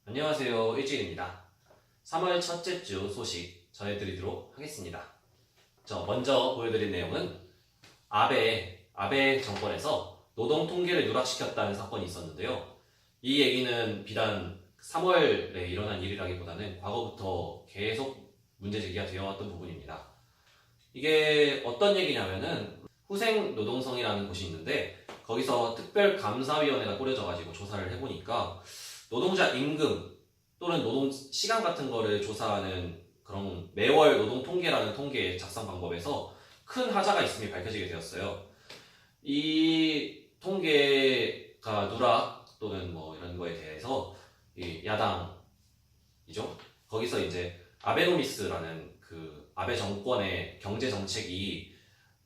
안녕하세요. 일주일입니다. 3월 첫째 주 소식 전해드리도록 하겠습니다. 먼저 보여드릴 내용은 아베 정권에서 노동 통계를 누락시켰다는 사건이 있었는데요. 이 얘기는 비단 3월에 일어난 일이라기보다는 과거부터 계속 문제 제기가 되어왔던 부분입니다. 이게 어떤 얘기냐면은 후생 노동성이라는 곳이 있는데 거기서 특별감사위원회가 꾸려져가지고 조사를 해보니까 노동자 임금 또는 노동 시간 같은 거를 조사하는 그런 매월 노동 통계라는 통계 작성 방법에서 큰 하자가 있음이 밝혀지게 되었어요. 이 통계가 누락 또는 뭐 이런 거에 대해서 이 야당이죠. 거기서 이제 아베노미스라는 그 아베 정권의 경제 정책이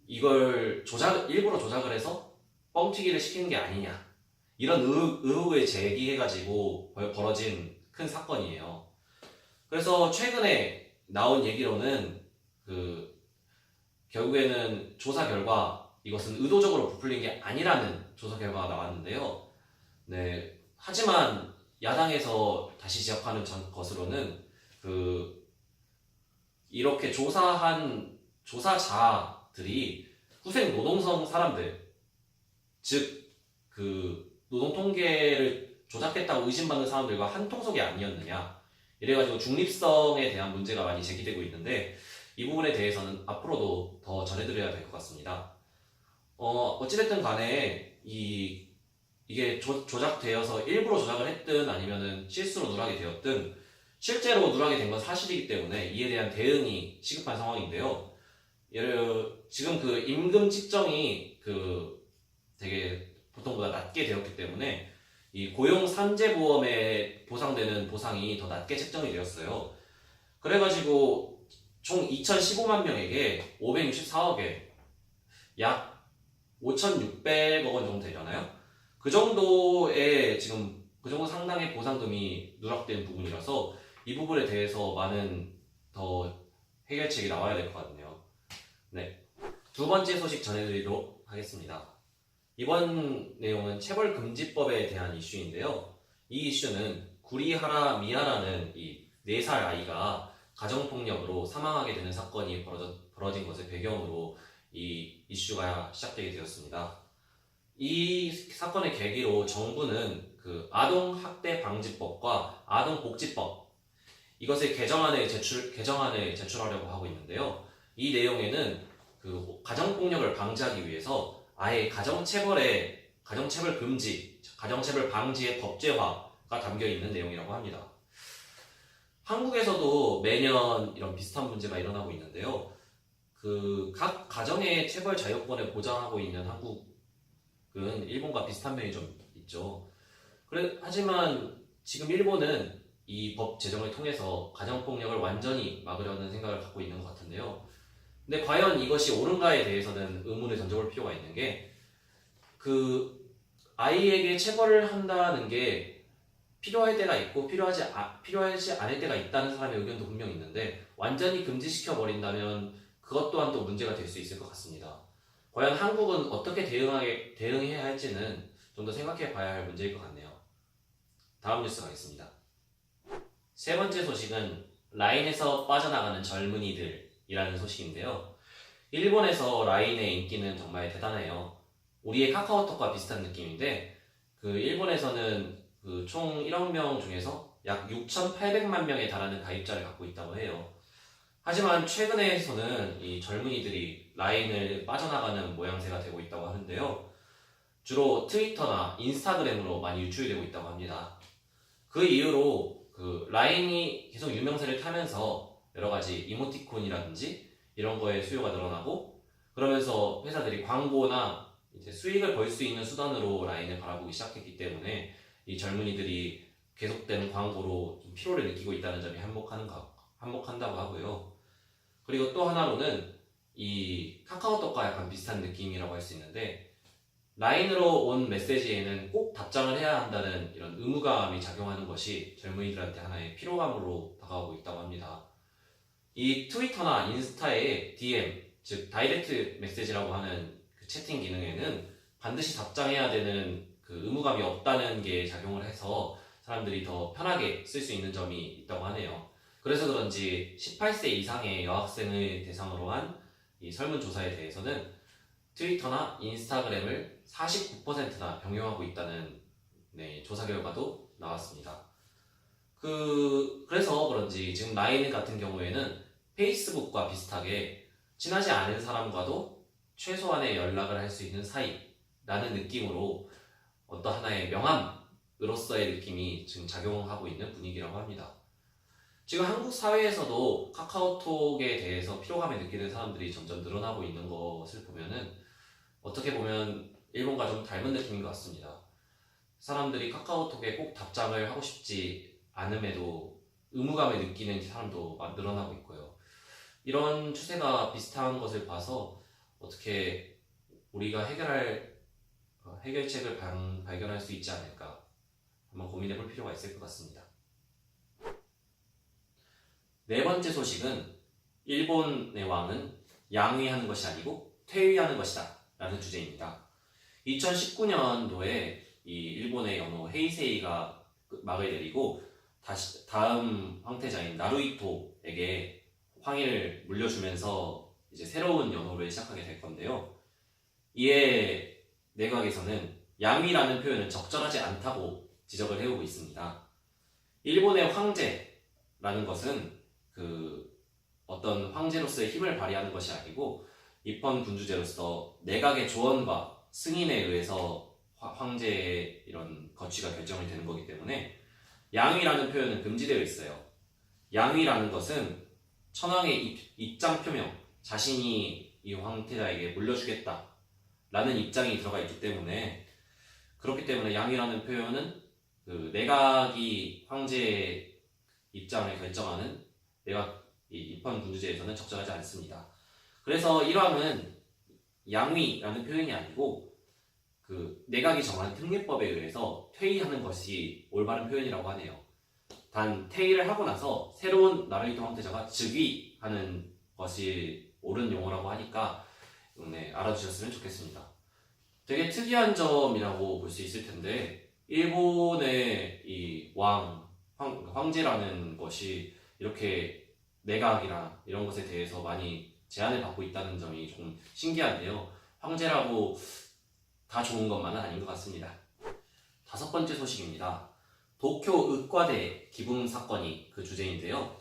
이걸 일부러 조작을 해서 뻥튀기를 시키는 게 아니냐. 이런 의혹을 제기해가지고 벌어진 큰 사건이에요. 그래서 최근에 나온 얘기로는 결국에는 조사 결과 이것은 의도적으로 부풀린 게 아니라는 조사 결과가 나왔는데요. 네, 하지만 야당에서 다시 지적하는 것으로는 이렇게 조사한 조사자들이 후생 노동성 사람들, 즉 노동 통계를 조작했다고 의심받는 사람들과 한 통속이 아니었느냐. 이래가지고 중립성에 대한 문제가 많이 제기되고 있는데 이 부분에 대해서는 앞으로도 더 전해드려야 될 것 같습니다. 어찌됐든 간에 이게 조작되어서 일부러 조작을 했든 아니면은 실수로 누락이 되었든 실제로 누락이 된 건 사실이기 때문에 이에 대한 대응이 시급한 상황인데요. 지금 임금 측정이 되게 보통보다 낮게 되었기 때문에 이 고용 산재보험에 보상되는 보상이 더 낮게 책정이 되었어요. 그래가지고 총 2,015만 명에게 564억에 약 5,600억 원 정도 되잖아요. 그 정도 상당의 보상금이 누락된 부분이라서 이 부분에 대해서 많은 더 해결책이 나와야 될 것 같네요. 네, 두 번째 소식 전해드리도록 하겠습니다. 이번 내용은 체벌금지법에 대한 이슈인데요. 이 이슈는 구리하라 미아라는 이 4살 아이가 가정폭력으로 사망하게 되는 사건이 벌어진 것을 배경으로 이 이슈가 시작되게 되었습니다. 이 사건의 계기로 정부는 아동학대방지법과 아동복지법 이것을 개정안을 제출하려고 하고 있는데요. 이 내용에는 가정폭력을 방지하기 위해서 아예 가정체벌 방지의 법제화가 담겨 있는 내용이라고 합니다. 한국에서도 매년 이런 비슷한 문제가 일어나고 있는데요. 각 가정의 체벌 자유권을 보장하고 있는 한국은 일본과 비슷한 면이 좀 있죠. 하지만 지금 일본은 이 법 제정을 통해서 가정폭력을 완전히 막으려는 생각을 갖고 있는 것 같은데요. 근데 과연 이것이 옳은가에 대해서는 의문을 던져볼 필요가 있는 게 아이에게 체벌을 한다는 게 필요할 때가 있고 필요하지 않을 때가 있다는 사람의 의견도 분명 있는데 완전히 금지시켜 버린다면 그것 또한 또 문제가 될 수 있을 것 같습니다. 과연 한국은 어떻게 대응해야 할지는 좀 더 생각해 봐야 할 문제일 것 같네요. 다음 뉴스 가겠습니다. 세 번째 소식은 라인에서 빠져나가는 젊은이들이라는 소식인데요. 일본에서 라인의 인기는 정말 대단해요. 우리의 카카오톡과 비슷한 느낌인데 일본에서는 총 1억 명 중에서 약 6,800만 명에 달하는 가입자를 갖고 있다고 해요. 하지만 최근에서는 이 젊은이들이 라인을 빠져나가는 모양새가 되고 있다고 하는데요. 주로 트위터나 인스타그램으로 많이 유출되고 있다고 합니다. 그 이후로 라인이 계속 유명세를 타면서 여러 가지 이모티콘이라든지 이런 거에 수요가 늘어나고 그러면서 회사들이 광고나 이제 수익을 벌 수 있는 수단으로 라인을 바라보기 시작했기 때문에 이 젊은이들이 계속되는 광고로 좀 피로를 느끼고 있다는 점이 한몫한다고 하고요. 그리고 또 하나로는 이 카카오톡과 약간 비슷한 느낌이라고 할 수 있는데 라인으로 온 메시지에는 꼭 답장을 해야 한다는 이런 의무감이 작용하는 것이 젊은이들한테 하나의 피로감으로 다가오고 있다고 합니다. 이 트위터나 인스타의 DM, 즉 다이렉트 메시지라고 하는 채팅 기능에는 반드시 답장해야 되는 의무감이 없다는 게 작용을 해서 사람들이 더 편하게 쓸 수 있는 점이 있다고 하네요. 그래서 그런지 18세 이상의 여학생을 대상으로 한 이 설문조사에 대해서는 트위터나 인스타그램을 49%나 병용하고 있다는 조사 결과도 나왔습니다. 그래서 그런지 지금 라인 같은 경우에는 페이스북과 비슷하게 친하지 않은 사람과도 최소한의 연락을 할 수 있는 사이라는 느낌으로 어떤 하나의 명함으로서의 느낌이 지금 작용하고 있는 분위기라고 합니다. 지금 한국 사회에서도 카카오톡에 대해서 피로감을 느끼는 사람들이 점점 늘어나고 있는 것을 보면은 어떻게 보면 일본과 좀 닮은 느낌인 것 같습니다. 사람들이 카카오톡에 꼭 답장을 하고 싶지 않음에도 의무감을 느끼는 사람도 늘어나고 있고요. 이런 추세가 비슷한 것을 봐서 어떻게 우리가 해결책을 발견할 수 있지 않을까 한번 고민해 볼 필요가 있을 것 같습니다. 네 번째 소식은 일본의 왕은 양위하는 것이 아니고 퇴위하는 것이다 라는 주제입니다. 2019년도에 이 일본의 연호 헤이세이가 막을 내리고 다음 황태자인 나루히토에게 황위를 물려주면서 이제 새로운 연호를 시작하게 될 건데요. 이에 내각에서는 양위라는 표현은 적절하지 않다고 지적을 해오고 있습니다. 일본의 황제라는 것은 어떤 황제로서의 힘을 발휘하는 것이 아니고 입헌 군주제로서 내각의 조언과 승인에 의해서 황제의 이런 거취가 결정이 되는 거기 때문에 양위라는 표현은 금지되어 있어요. 양위라는 것은 천황의 입장 표명, 자신이 이 황태자에게 물려주겠다라는 입장이 들어가 있기 때문에 그렇기 때문에 양위라는 표현은 내각이 황제의 입장을 결정하는 내각 입헌 군주제에서는 적절하지 않습니다. 그래서 일왕은 양위라는 표현이 아니고 내각이 정한 특례법에 의해서 퇴위하는 것이 올바른 표현이라고 하네요. 단 퇴위를 하고 나서 새로운 나루히토 황태자가 즉위하는 것이 옳은 용어라고 하니까 알아주셨으면 좋겠습니다. 되게 특이한 점이라고 볼 수 있을 텐데 일본의 이 황제라는 것이 이렇게 내각이나 이런 것에 대해서 많이 제한을 받고 있다는 점이 좀 신기한데요. 황제라고 다 좋은 것만은 아닌 것 같습니다. 다섯 번째 소식입니다. 도쿄 의과대 기붕 사건이 그 주제인데요.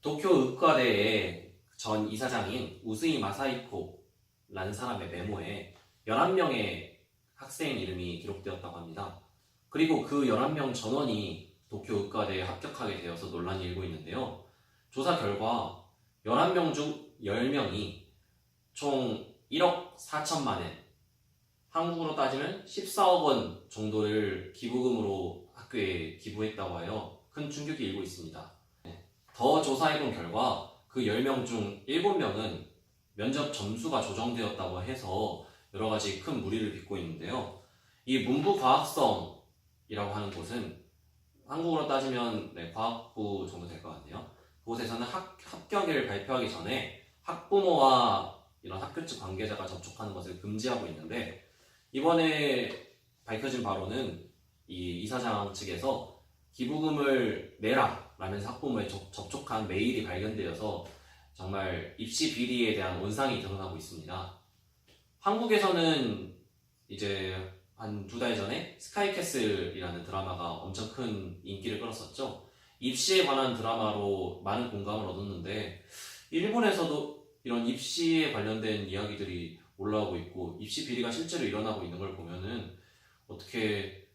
도쿄 의과대의 전 이사장인 우스이 마사히코라는 사람의 메모에 11명의 학생 이름이 기록되었다고 합니다. 그리고 그 11명 전원이 도쿄 의과대에 합격하게 되어서 논란이 일고 있는데요. 조사 결과 11명 중 10명이 총 1억 4천만 엔, 한국으로 따지면 14억 원 정도를 기부금으로 학교에 기부했다고 하여 큰 충격이 일고 있습니다. 더 조사해본 결과 그 10명 중 7명은 면접 점수가 조정되었다고 해서 여러 가지 큰 무리를 빚고 있는데요. 이 문부과학성이라고 하는 곳은 한국으로 따지면 과학부 정도 될 것 같네요. 그곳에서는 합격을 발표하기 전에 학부모와 이런 학교 측 관계자가 접촉하는 것을 금지하고 있는데 이번에 밝혀진 바로는 이 이사장 측에서 기부금을 내라 라면서 학부모에 접촉한 메일이 발견되어서 정말 입시 비리에 대한 온상이 드러나고 있습니다. 한국에서는 이제 한 2달 전에 스카이캐슬이라는 드라마가 엄청 큰 인기를 끌었었죠. 입시에 관한 드라마로 많은 공감을 얻었는데 일본에서도 이런 입시에 관련된 이야기들이 올라오고 있고 입시 비리가 실제로 일어나고 있는 걸 보면은 어떻게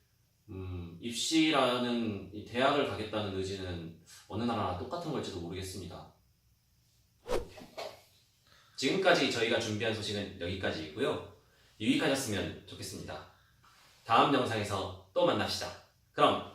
입시라는 이 대학을 가겠다는 의지는 어느 나라나 똑같은 걸지도 모르겠습니다. 지금까지 저희가 준비한 소식은 여기까지이고요. 유익하셨으면 좋겠습니다. 다음 영상에서 또 만납시다. 그럼